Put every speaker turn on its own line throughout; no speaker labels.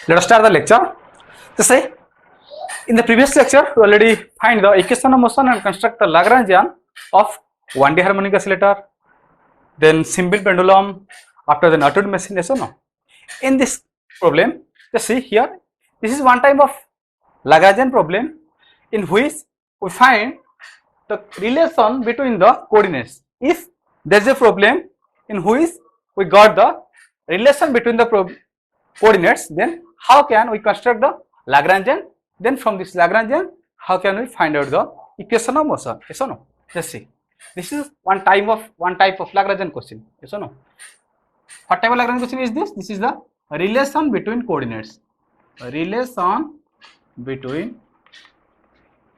Let us start the lecture. Just say, in the previous lecture, we already find the equation of motion and construct the Lagrangian of 1D harmonic oscillator, then simple pendulum, after the knotted machine, yes or no? In this problem, just see here, this is one type of Lagrangian problem in which we find the relation between the coordinates. If there is a problem in which we got the relation between the coordinates, then how can we construct the Lagrangian? Then from this Lagrangian, how can we find out the equation of motion? Yes or no? Let's see. This is one type of Lagrangian question. Yes or no? What type of Lagrangian question is this? This is the relation between coordinates. A relation between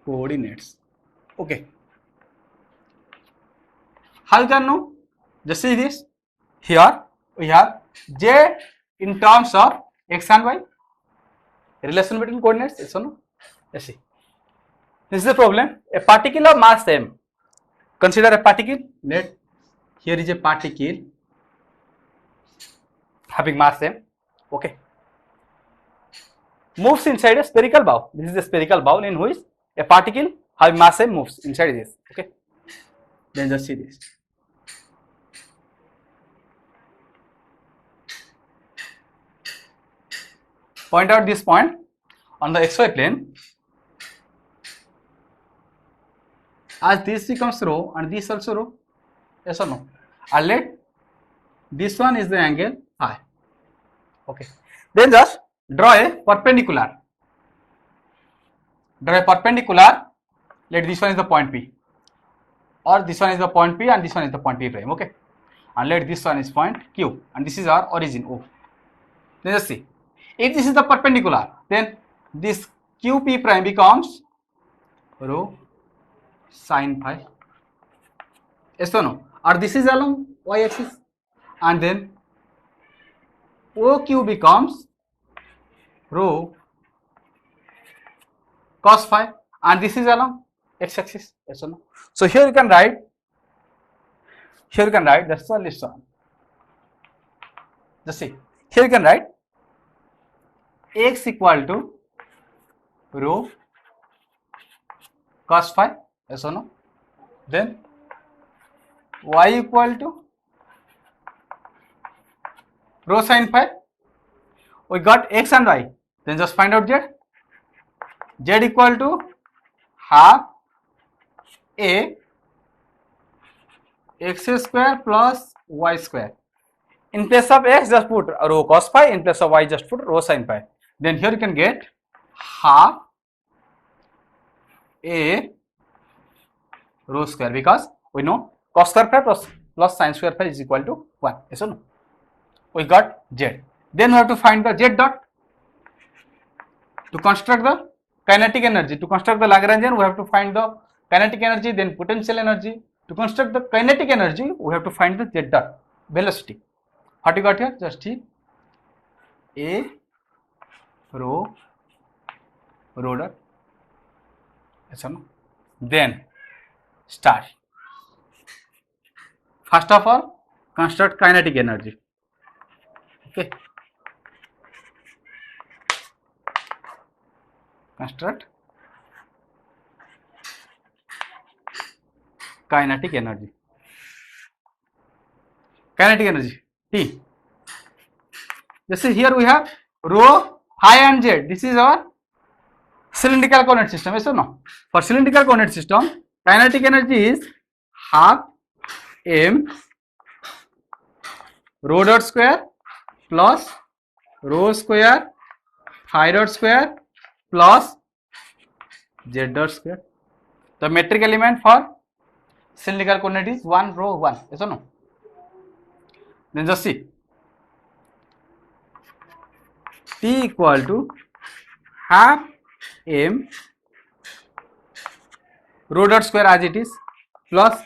coordinates. Okay. How you can know? Just see this. Here we have z in terms of x and y. Relation between coordinates. Yes or no? Let's see. This is the problem. A particle of mass m. Consider a particle. Here is a particle having mass m. Okay. Moves inside a spherical bowl. This is a spherical bowl in which a particle having mass m moves inside this. Okay. Then just see this. Point out this point on the xy plane. As this becomes rho and this also rho, yes or no? And let this one is the angle phi. Okay. Then just draw a perpendicular. Draw a perpendicular. Let this one is the point P, or this one is the point P and this one is the point P prime. Okay. And let this one is point Q and this is our origin O. Then just see. If this is the perpendicular, then this QP prime becomes rho sin phi. Yes or no? Or this is along y axis, and then OQ becomes rho cos phi, and this is along x axis. Yes or no? So here you can write. The solution. Just see. Here you can write x equal to rho cos phi, yes or no? Then y equal to rho sin phi. We got x and y. Then just find out z. Z equal to half a x square plus y square. In place of x, just put rho cos phi. In place of y, just put rho sin phi. Then here you can get half a rho square, because we know cos square phi plus sin square phi is equal to 1. Yes or no? We got z. Then we have to find the z dot. To construct the kinetic energy, to construct the Lagrangian, we have to find the kinetic energy, then potential energy. To construct the kinetic energy, we have to find the z dot, velocity. What you got here? Just see a rho dot. Yes or no? Then start. First of all, construct kinetic energy. Okay. Construct kinetic energy. Kinetic energy T. Just see here we have rho, phi and z. This is our cylindrical coordinate system. Yes or no? For cylindrical coordinate system, kinetic energy is half m rho dot square plus rho square phi dot square plus z dot square. The metric element for cylindrical coordinate is 1 rho 1. Yes or no? Then just see. T equal to half m rho dot square as it is plus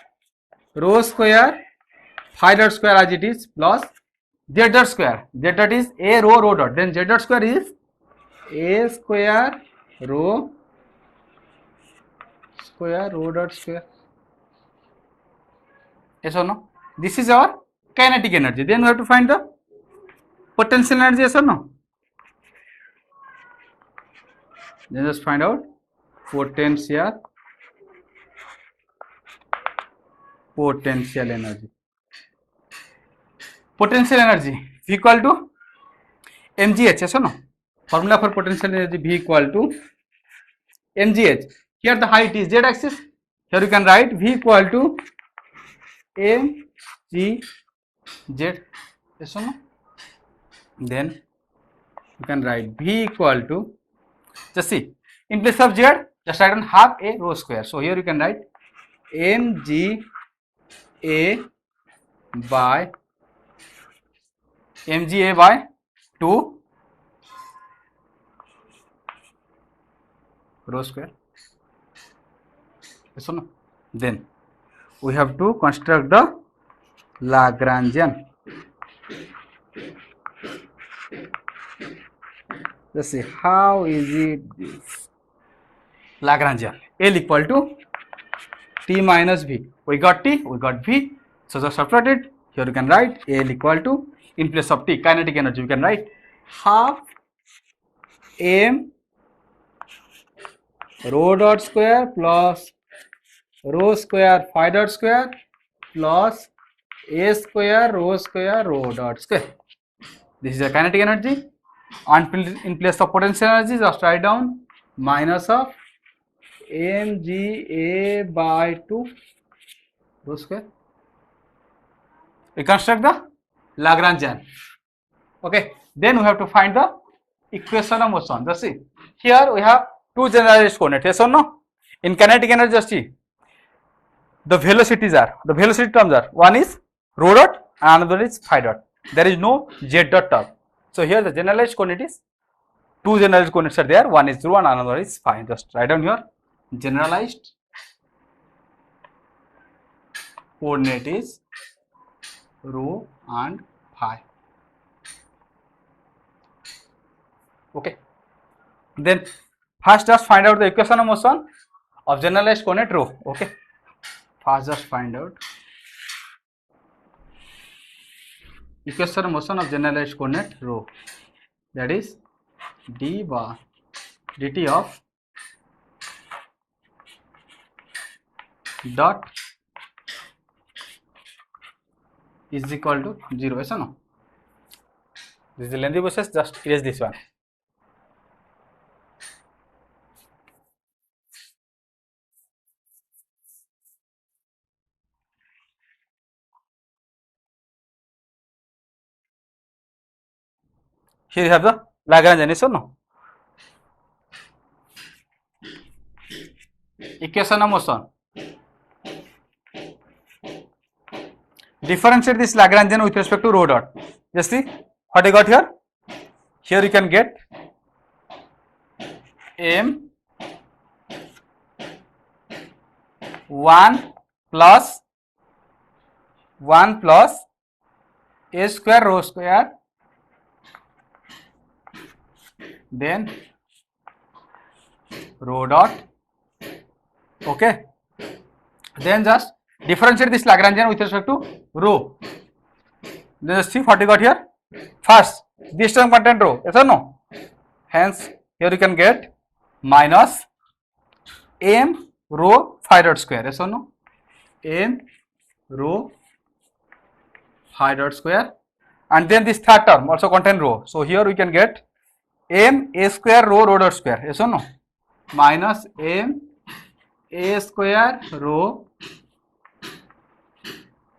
rho square phi dot square as it is plus z dot square. Z dot is a rho dot. Then z dot square is a square rho dot square. Yes or no? This is our kinetic energy. Then we have to find the potential energy. Yes or no? then just find out potential energy. Potential energy V equal to mgh, yes or no? Formula for potential energy V equal to mgh. Here the height is z axis. Here you can write V equal to mgz, yes or no? Then you can write V equal to, just see, in place of z, just write on half a rho square. So here you can write mga by 2 rho square, yes or no? Then we have to construct the Lagrangian. Let's see how is it this Lagrangian. L equal to T minus V. We got T, we got V. So just subtract it. Here you can write L equal to, in place of T, kinetic energy, you can write half m rho dot square plus rho square phi dot square plus a square rho dot square. This is the kinetic energy. And in place of potential energy, just write down minus of mga by 2 rho square. We construct the Lagrangian. Okay, then we have to find the equation of motion. Just see, here we have two generalized coordinates, yes or no? In kinetic energy, just see, the velocity terms are, one is rho dot and another is phi dot. There is no z dot term. So here the generalized coordinate is, two generalized coordinates are there, one is rho and another is phi. Just write down here, generalized coordinate is rho and phi. Okay, then first just find out the equation of motion of generalized coordinate rho. Okay, first just find out equation of motion of generalized coordinate rho, that is d by dt of dot is equal to 0, yes or no? This is the lengthy process, just erase this one. Here you have the Lagrangian, yes or no? Equation of motion. Differentiate this Lagrangian with respect to rho dot. Just see what I got here. Here you can get m 1 plus a square rho square, then rho dot. Okay, then just differentiate this Lagrangian with respect to rho. Then just see what you got here. First, this term contain rho, yes or no? Hence here you can get minus m rho phi dot square, yes or no? M rho phi dot square, and then this third term also contain rho. So here we can get m a square rho dot square, yes or no? Minus m a square rho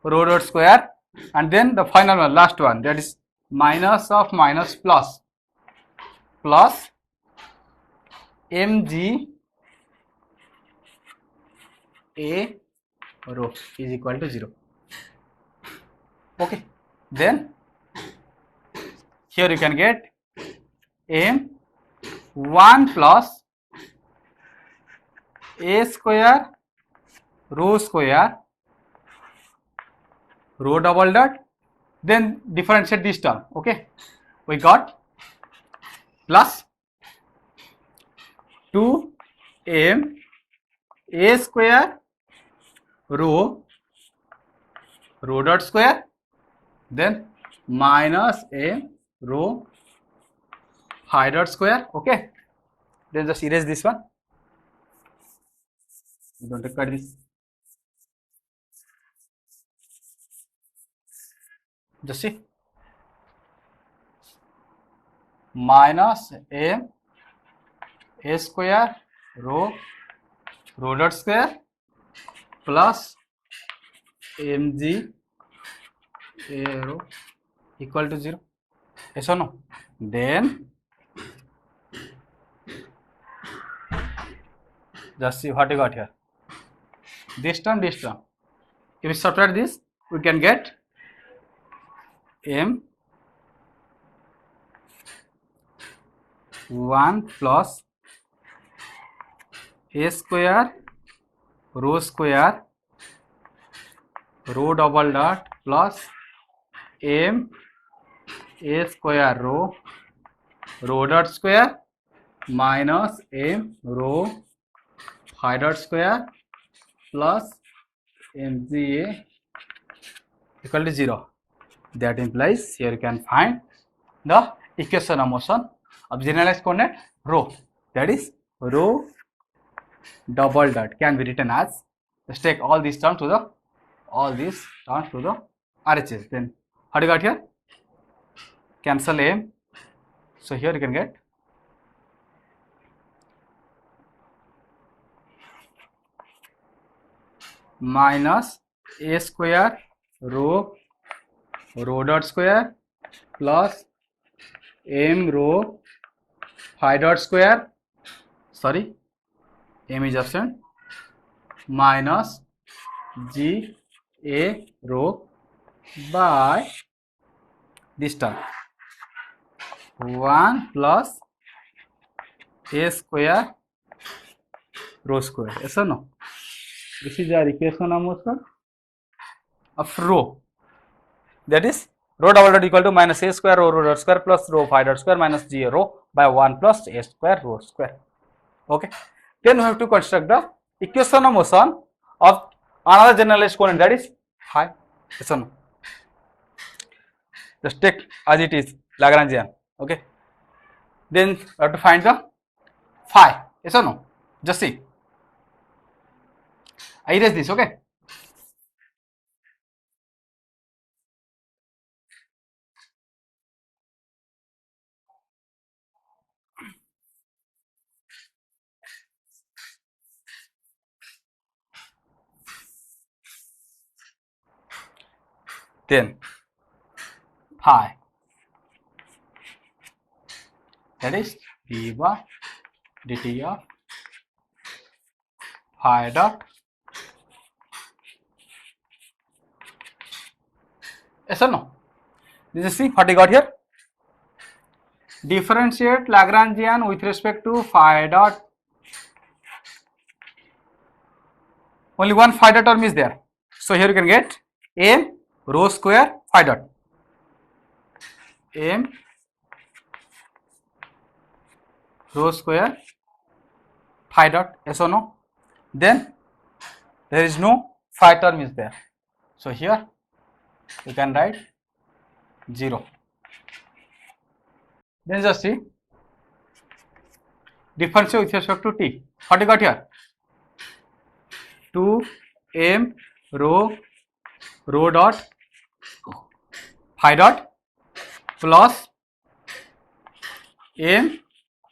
dot square, and then the final one, last one, that is minus of minus plus mg a rho is equal to 0. Okay, then here you can get m 1 plus a square rho double dot, then differentiate this term. Okay, we got plus 2m a square rho dot square, then minus m rho phi dot square. Okay, then just erase this one. Don't cut this. Just see, minus m a square rho dot square plus mg a rho equal to 0. Yes or no? Then just see what you got here. This term, this term. If we subtract this, we can get m 1 plus a square rho double dot plus m a square rho dot square minus m rho phi dot square plus mga equal to 0. That implies here you can find the equation of motion of generalized coordinate rho, that is rho double dot can be written as, let's take all these terms to the RHS. Then how do you got here? Cancel m, so here you can get minus a square rho dot square plus m rho phi dot square, sorry, m is absent, minus g a rho by this term 1 plus a square rho square. Yes or no? This is our equation of motion of rho, that is rho double dot equal to minus a square rho dot square plus rho phi dot square minus g a rho by 1 plus a square rho square. Okay, then we have to construct the equation of motion of another generalized coordinate, that is phi. Yes or no? Just take as it is Lagrangian. Okay, then we have to find the phi. Yes or no? Just see, I erase this. Okay, then phi, that is d by dt of phi dot. Yes or no? This is see what I got here. Differentiate Lagrangian with respect to phi dot. Only one phi dot term is there, so here you can get m rho square phi dot, m rho square phi dot. Yes or no? Then there is no phi term is there, so here you can write 0. Then just see, differentiate with respect to t. What you got here? 2m rho dot phi dot plus m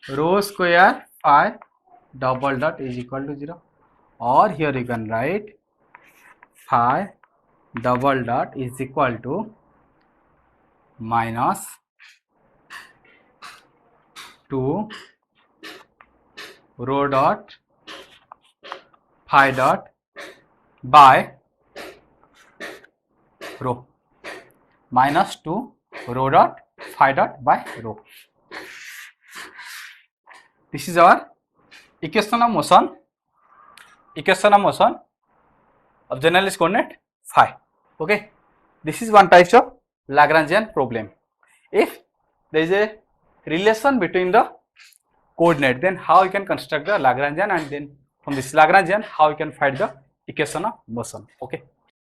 rho square phi double dot is equal to 0, or here you can write phi double dot is equal to minus 2 rho dot phi dot by rho, minus 2 rho dot phi dot by rho. This is our equation of motion of generalized coordinate phi. Okay, this is one type of Lagrangian problem. If there is a relation between the coordinate, then how you can construct the Lagrangian, and then from this Lagrangian how you can find the equation of motion. Okay,